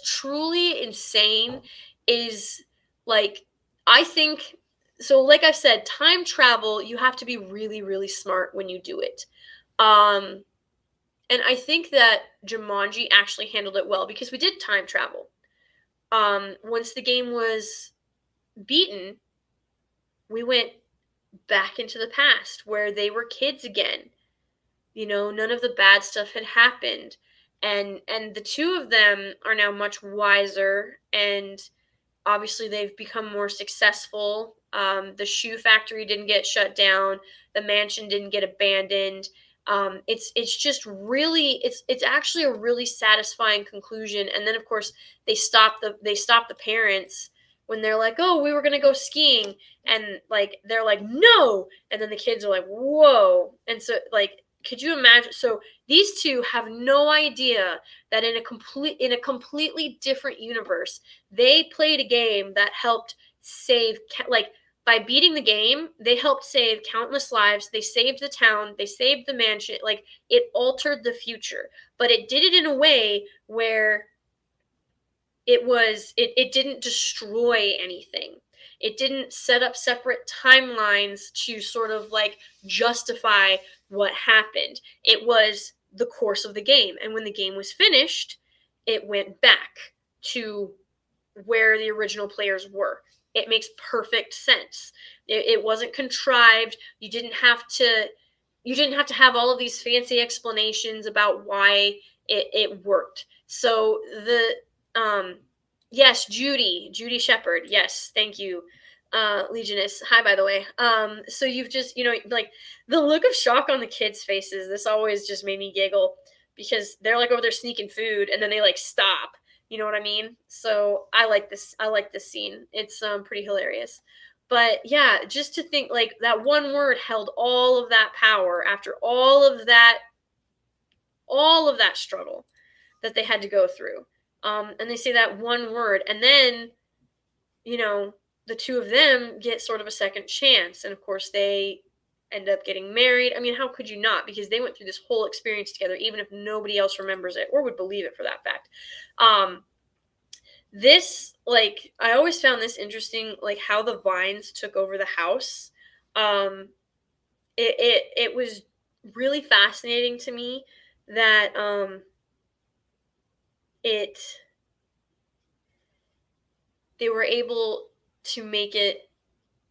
truly insane is, like, I think, so like I've said, time travel, you have to be really, really smart when you do it. And I think that Jumanji actually handled it well because we did time travel. Once the game was beaten, we went back into the past where they were kids again. You know, none of the bad stuff had happened. And the two of them are now much wiser, and obviously they've become more successful. The shoe factory didn't get shut down. The mansion didn't get abandoned. It's just really it's actually a really satisfying conclusion. And then of course they stop the parents when they're like, oh, we were gonna go skiing, and like they're like, no, and then the kids are like, whoa, and so like. Could you imagine? So these two have no idea that in a completely different universe, they played a game that helped save, like, by beating the game, they helped save countless lives. They saved the town, they saved the mansion. Like, it altered the future, but it did it in a way where it didn't destroy anything. It didn't set up separate timelines to sort of like justify what happened. It was the course of the game, and when the game was finished, it went back to where the original players were. It makes perfect sense. It wasn't contrived. You didn't have to have all of these fancy explanations about why it worked. So the yes, Judy Shepard. Yes, thank you, Legionist. Hi, by the way. So you've just, like, the look of shock on the kids' faces. This always just made me giggle because they're like over there sneaking food, and then they like stop. You know what I mean? So I like this. I like this scene. It's pretty hilarious. But yeah, just to think like that one word held all of that power after all of that struggle that they had to go through. And they say that one word, and then, the two of them get sort of a second chance. And of course, they end up getting married. I mean, how could you not? Because they went through this whole experience together, even if nobody else remembers it or would believe it for that fact. This, like, I always found this interesting, like how the vines took over the house. It was really fascinating to me that it they were able to make it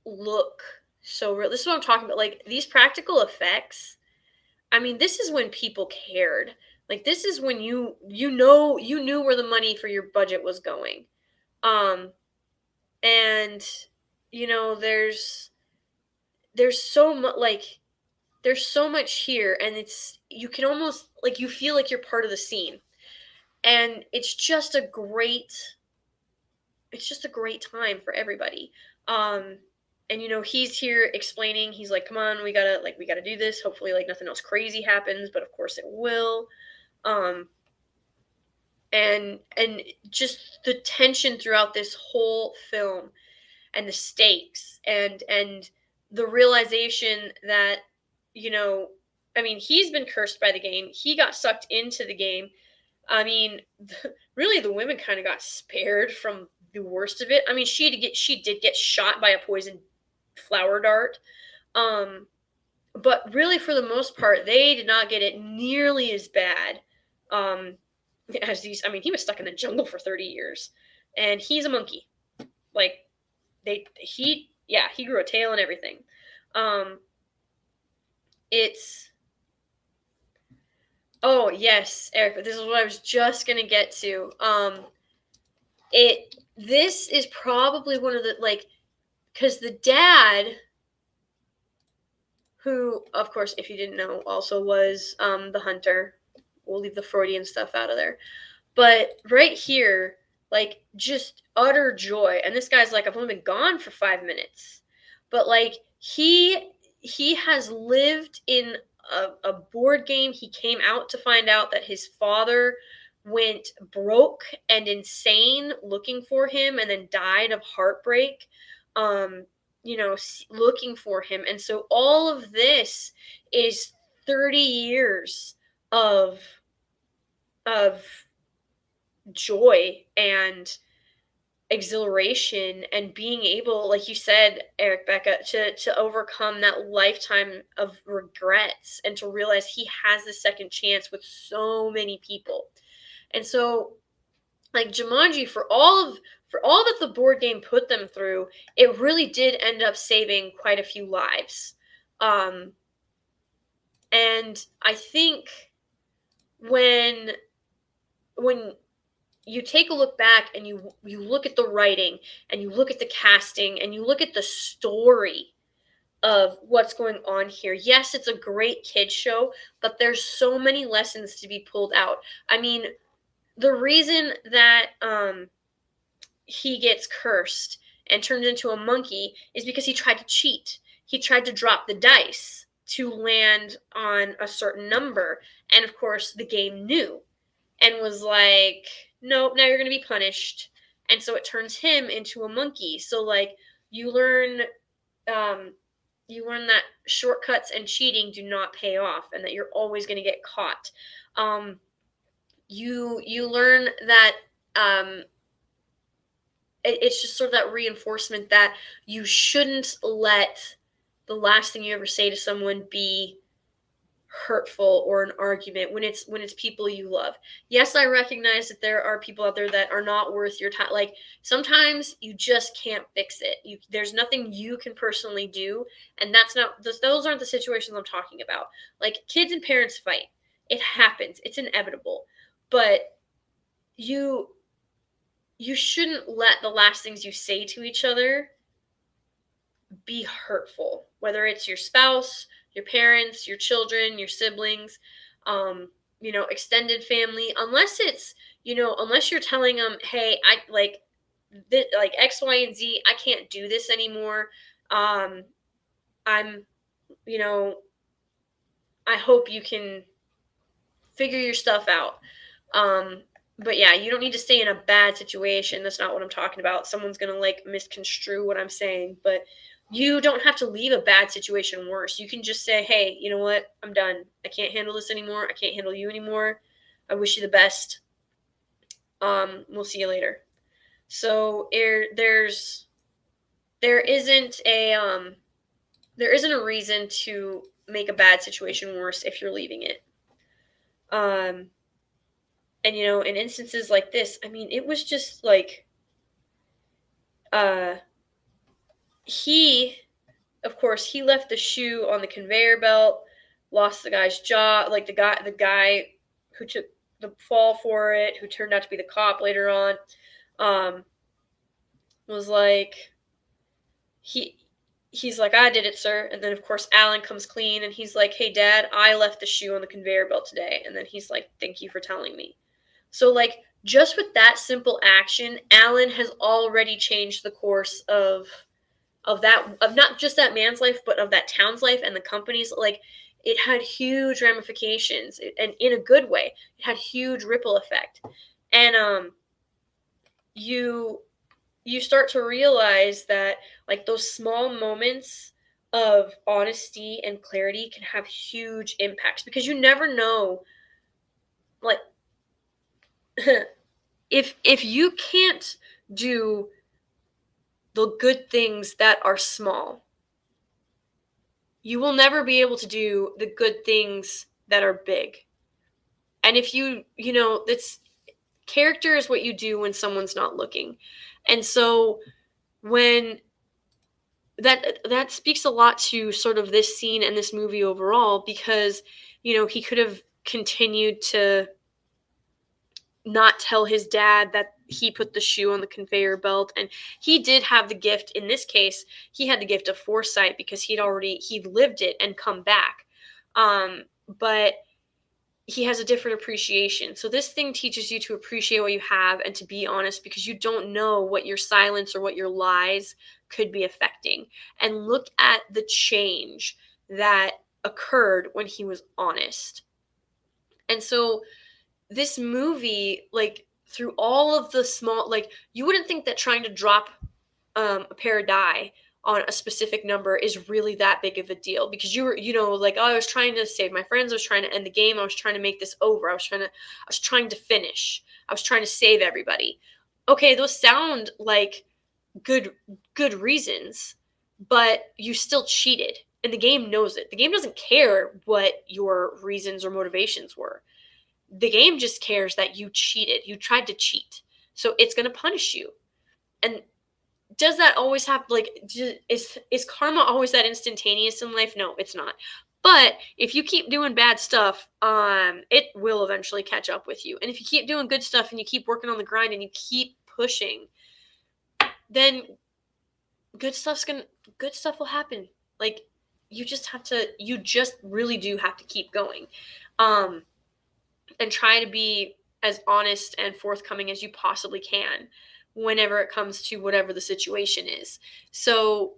look so real. This is what I'm talking about. Like, these practical effects. I mean, this is when people cared. Like, this is when you knew where the money for your budget was going. And there's so much, like, there's so much here, and you can almost, like, you feel like you're part of the scene. And it's just a great time for everybody. And he's here explaining, he's like, come on, we gotta do this, hopefully like nothing else crazy happens, but of course it will. And just the tension throughout this whole film, and the stakes, and the realization that, I mean, he's been cursed by the game, he got sucked into the game. I mean, really, the women kind of got spared from the worst of it. I mean, she did get shot by a poisoned flower dart. But really, for the most part, they did not get it nearly as bad as these. I mean, he was stuck in the jungle for 30 years, and he's a monkey. Like, he grew a tail and everything. It's Oh, yes, Eric, this is what I was just gonna get to. This is probably one of the, like, because the dad, who, of course, if you didn't know, also was the hunter. We'll leave the Freudian stuff out of there. But right here, like, just utter joy. And this guy's like, I've only been gone for 5 minutes. But, like, he has lived in a board game. He came out to find out that his father went broke and insane looking for him, and then died of heartbreak, looking for him. And so all of this is 30 years of joy and exhilaration and being able, like you said, Eric, Becca, to overcome that lifetime of regrets and to realize he has the second chance with so many people. And so, like Jumanji, for all that the board game put them through, it really did end up saving quite a few lives. And I think when you take a look back and you look at the writing and you look at the casting and you look at the story of what's going on here. Yes, it's a great kid show, but there's so many lessons to be pulled out. I mean, the reason that he gets cursed and turned into a monkey is because he tried to cheat. He tried to drop the dice to land on a certain number, and of course the game knew and was like, nope, now you're going to be punished. And so it turns him into a monkey. So like you learn that shortcuts and cheating do not pay off and that you're always going to get caught. You learn that it's just sort of that reinforcement that you shouldn't let the last thing you ever say to someone be hurtful or an argument when it's people you love. Yes, I recognize that there are people out there that are not worth your time. Like sometimes you just can't fix it. There's nothing you can personally do, and those aren't the situations I'm talking about. Like kids and parents fight. It happens. It's inevitable. But you shouldn't let the last things you say to each other be hurtful, whether it's your spouse, your parents, your children, your siblings, extended family, unless it's, unless you're telling them, hey, I like X, Y, and Z, I can't do this anymore. I'm, I hope you can figure your stuff out. But yeah, you don't need to stay in a bad situation. That's not what I'm talking about. Someone's going to like misconstrue what I'm saying, but you don't have to leave a bad situation worse. You can just say, hey, you know what? I'm done. I can't handle this anymore. I can't handle you anymore. I wish you the best. We'll see you later. So there isn't a reason to make a bad situation worse if you're leaving it. And, in instances like this, I mean, it was just like, he left the shoe on the conveyor belt, lost the guy's jaw, like the guy who took the fall for it, who turned out to be the cop later on, was like, he's like, I did it, sir. And then, of course, Alan comes clean, and he's like, hey, Dad, I left the shoe on the conveyor belt today. And then he's like, thank you for telling me. So, like, just with that simple action, Alan has already changed the course of not just that man's life, but of that town's life and the company's. Like, it had huge ramifications, and in a good way. It had huge ripple effect. And you start to realize that, like, those small moments of honesty and clarity can have huge impacts, because you never know, like, if you can't do the good things that are small, you will never be able to do the good things that are big. And if it's character is what you do when someone's not looking. And so when that speaks a lot to sort of this scene and this movie overall, because, he could have continued to not tell his dad that he put the shoe on the conveyor belt. And he did have the gift. In this case, he had the gift of foresight because he'd lived it and come back. But he has a different appreciation. So this thing teaches you to appreciate what you have and to be honest, because you don't know what your silence or what your lies could be affecting. And look at the change that occurred when he was honest. And so this movie, like, through all of the small, like, you wouldn't think that trying to drop a pair of die on a specific number is really that big of a deal, because you were, like, oh, I was trying to save my friends, I was trying to end the game, I was trying to make this over, I was trying to finish, I was trying to save everybody. okay, those sound like good reasons, but you still cheated. And the game knows it. The game doesn't care what your reasons or motivations were. The game just cares that you cheated. You tried to cheat. So it's going to punish you. And does that always happen? Like, is karma always that instantaneous in life? No, it's not. But if you keep doing bad stuff, it will eventually catch up with you. And if you keep doing good stuff and you keep working on the grind and you keep pushing, then good stuff will happen. Like, you just really do have to keep going, and try to be as honest and forthcoming as you possibly can whenever it comes to whatever the situation is. So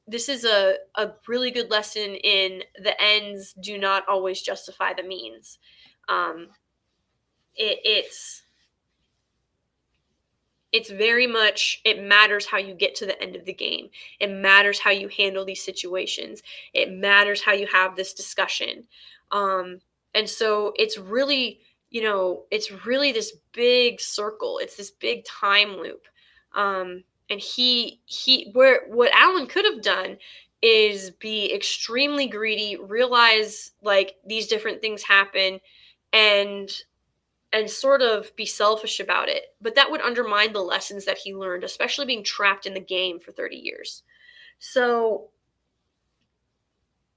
this is a really good lesson in the ends do not always justify the means. It's very much, it matters how you get to the end of the game. It matters how you handle these situations. It matters how you have this discussion. And so it's really, it's really this big circle. It's this big time loop. And what Alan could have done is be extremely greedy, realize like these different things happen, and sort of be selfish about it. But that would undermine the lessons that he learned, especially being trapped in the game for 30 years. So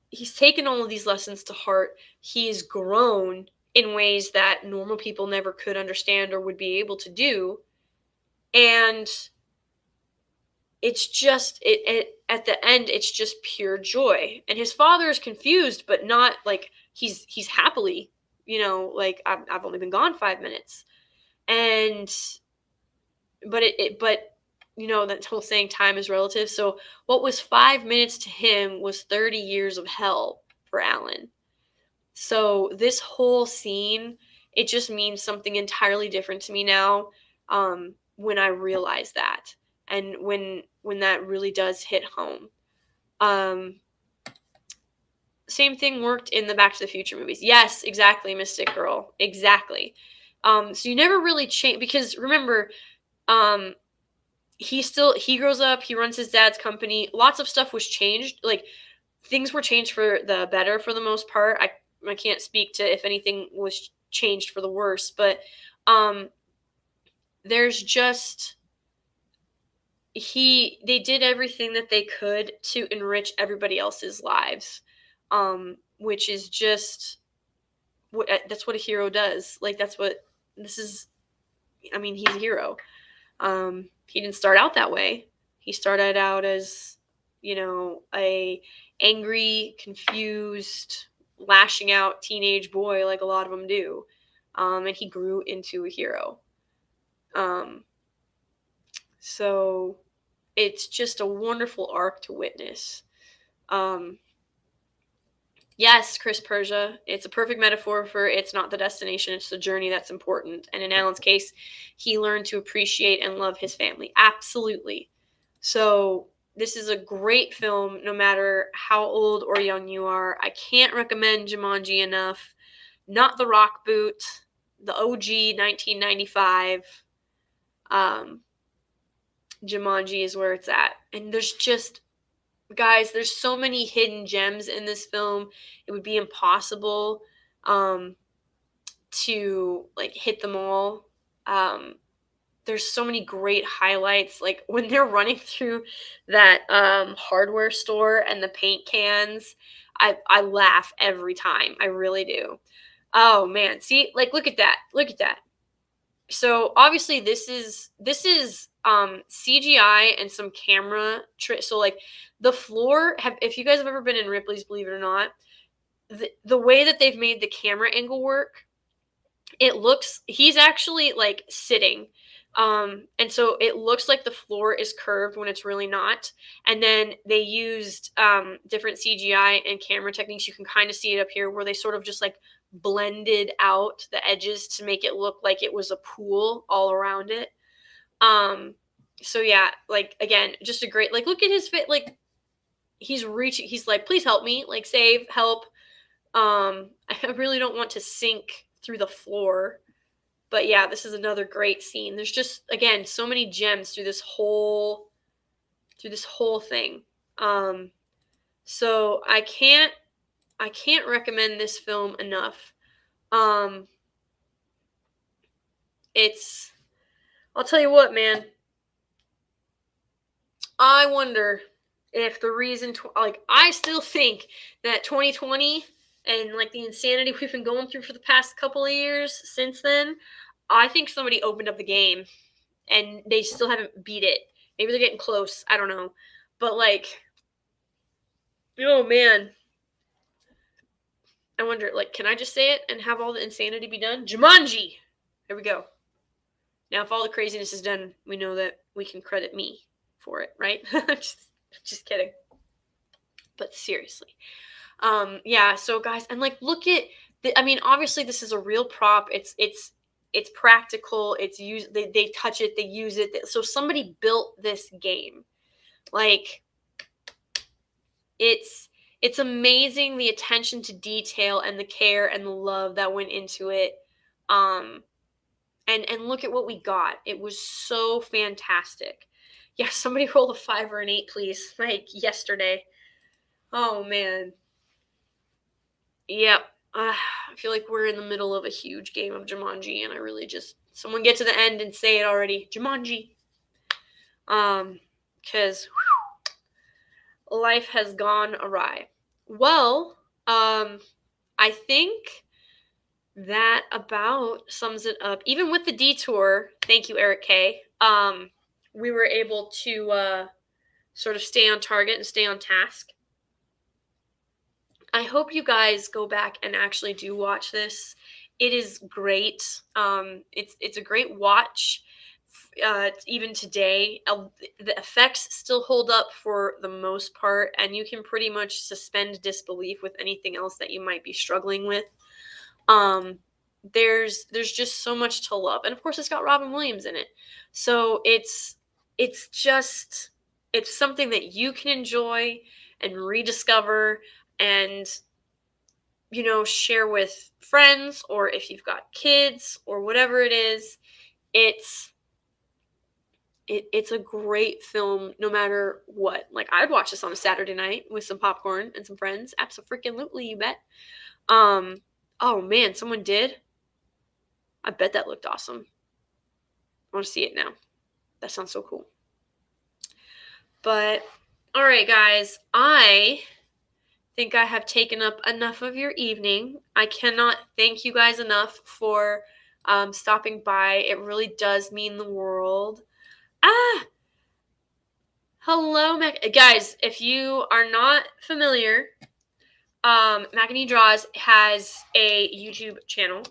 he's taken all of these lessons to heart. He's grown in ways that normal people never could understand or would be able to do. And it's just, at the end, it's just pure joy. And his father is confused, but not like he's happily, like I've only been gone 5 minutes. And but that whole saying time is relative. So what was 5 minutes to him was 30 years of hell for Alan. So this whole scene, it just means something entirely different to me now, when I realize that, and when that really does hit home. Same thing worked in the Back to the Future movies. Yes, exactly, Mystic Girl. Exactly. So you never really change, because remember, he grows up, he runs his dad's company. Lots of stuff was changed. Like, things were changed for the better for the most part. I can't speak to if anything was changed for the worse, but there's just they did everything that they could to enrich everybody else's lives, which is just that's what a hero does. Like, that's what this is. I mean, he's a hero. He didn't start out that way. He started out as, a angry, confused, lashing out teenage boy, like a lot of them do. And he grew into a hero. So it's just a wonderful arc to witness. Yes, Chris Persia, it's a perfect metaphor for it's not the destination, it's the journey that's important. And in Alan's case, he learned to appreciate and love his family. Absolutely. So this is a great film, no matter how old or young you are. I can't recommend Jumanji enough. Not the rock boot, the OG 1995. Jumanji is where it's at. And there's just, guys, there's so many hidden gems in this film. It would be impossible to like hit them all. There's so many great highlights, like when they're running through that hardware store and the paint cans. I laugh every time. I really do. Oh man, see, like, look at that. So obviously this is CGI and some camera so like the floor, if you guys have ever been in Ripley's Believe It or Not, the way that they've made the camera angle work, he's actually like sitting, and so it looks like the floor is curved when it's really not. And then they used different CGI and camera techniques. You can kind of see it up here where they sort of just like blended out the edges to make it look like it was a pool all around it. So yeah, like, again, just a great, like, look at his fit, like he's reaching, he's like, please help me, like, save, help. I really don't want to sink through the floor, But yeah, this is another great scene. There's just, again, so many gems through this whole thing. So I can't recommend this film enough. I'll tell you what, man. I wonder if the reason, I still think that 2020 and like the insanity we've been going through for the past couple of years since then, I think somebody opened up the game and they still haven't beat it. Maybe they're getting close. I don't know. But like, oh man. I wonder, like, can I just say it and have all the insanity be done? Jumanji! There we go. Now, if all the craziness is done, we know that we can credit me for it, right? just kidding. But seriously. Yeah, so guys, and like, look at, obviously this is a real prop. It's practical. It's used, they touch it, they use it. So somebody built this game. Like, it's amazing the attention to detail and the care and the love that went into it. And look at what we got. It was so fantastic. Yeah, somebody roll a 5 or an 8, please. Like yesterday. Oh man. Yep. I feel like we're in the middle of a huge game of Jumanji, and I really just, someone get to the end and say it already. Jumanji. Because life has gone awry. Well, I think that about sums it up. Even with the detour, thank you, Eric K. We were able to sort of stay on target and stay on task. I hope you guys go back and actually do watch this. It is great. It's a great watch. Even today, the effects still hold up for the most part, and you can pretty much suspend disbelief with anything else that you might be struggling with. There's just so much to love, and of course, it's got Robin Williams in it, so it's something that you can enjoy and rediscover, and share with friends, or if you've got kids or whatever it is. It's a great film no matter what. Like, I'd watch this on a Saturday night with some popcorn and some friends. Abso-freaking-lutely, you bet. Oh man, someone did? I bet that looked awesome. I want to see it now. That sounds so cool. But, alright guys, I think I have taken up enough of your evening. I cannot thank you guys enough for stopping by. It really does mean the world. Hello, guys. If you are not familiar, Macany Draws has a YouTube channel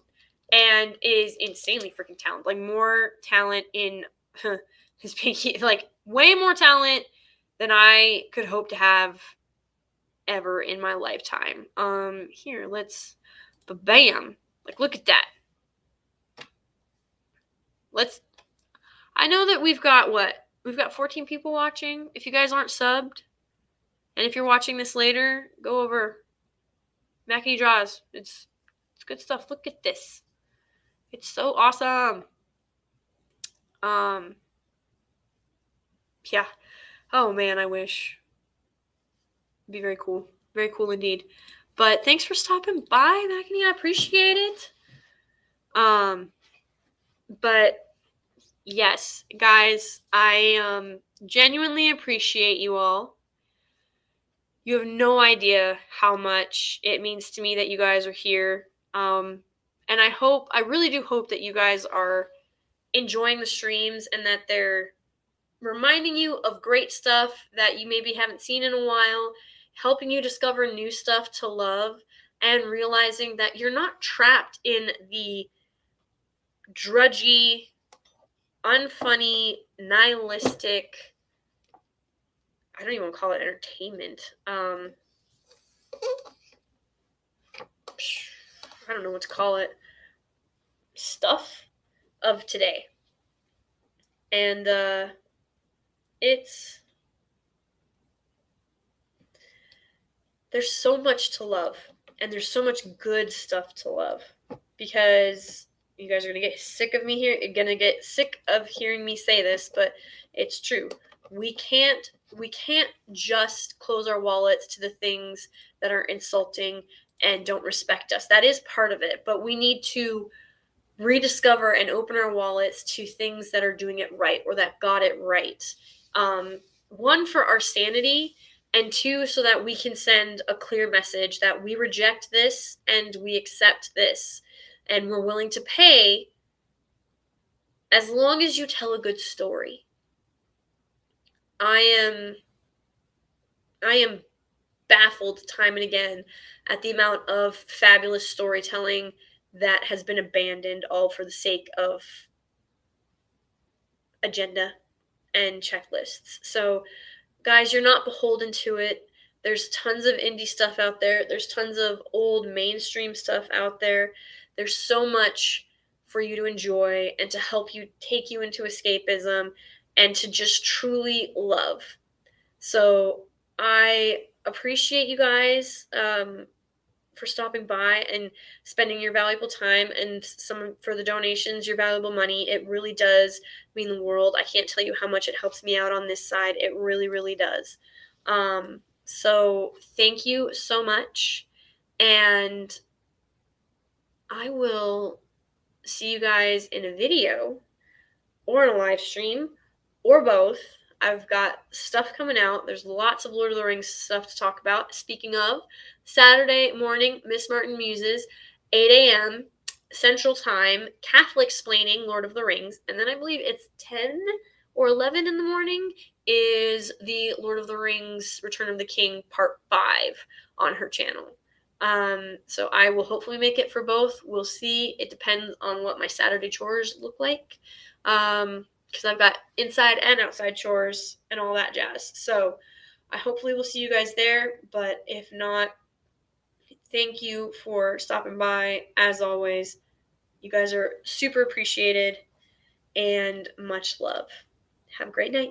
and is insanely freaking talented. Like, more talent in his pinky, like way more talent than I could hope to have ever in my lifetime. Here, let's, bam. Like, look at that. I know that we've got 14 people watching. If you guys aren't subbed, and if you're watching this later, go over Macany Draws. It's good stuff. Look at this. It's so awesome. Yeah. Oh man, I wish. It'd be very cool. Very cool indeed. But thanks for stopping by, Macany. I appreciate it. But yes, guys, I genuinely appreciate you all. You have no idea how much it means to me that you guys are here. And I really do hope that you guys are enjoying the streams and that they're reminding you of great stuff that you maybe haven't seen in a while, helping you discover new stuff to love, and realizing that you're not trapped in the drudgy, unfunny, nihilistic, I don't even want to call it entertainment. I don't know what to call it. Stuff of today. And there's so much to love, and there's so much good stuff to love, because You guys are going to get sick of me here. You're going to get sick of hearing me say this, but it's true. We can't just close our wallets to the things that are insulting and don't respect us. That is part of it, but we need to rediscover and open our wallets to things that are doing it right or that got it right. One, for our sanity, and two, so that we can send a clear message that we reject this and we accept this, and we're willing to pay as long as you tell a good story. I am baffled time and again at the amount of fabulous storytelling that has been abandoned, all for the sake of agenda and checklists. So, guys, you're not beholden to it. There's tons of indie stuff out there. There's tons of old mainstream stuff out there. There's so much for you to enjoy and to help you take you into escapism and to just truly love. So I appreciate you guys for stopping by and spending your valuable time and some for the donations, your valuable money. It really does mean the world. I can't tell you how much it helps me out on this side. It really, really does. So thank you so much. And I will see you guys in a video or in a live stream or both. I've got stuff coming out. There's lots of Lord of the Rings stuff to talk about. Speaking of, Saturday morning, Miss Martin Muses, 8 a.m. Central Time, Catholic explaining Lord of the Rings. And then I believe it's 10 or 11 in the morning is the Lord of the Rings Return of the King Part 5 on her channel. So I will hopefully make it for both. We'll see. It depends on what my Saturday chores look like. Because I've got inside and outside chores and all that jazz. So I hopefully will see you guys there. But if not, thank you for stopping by. As always, you guys are super appreciated and much love. Have a great night.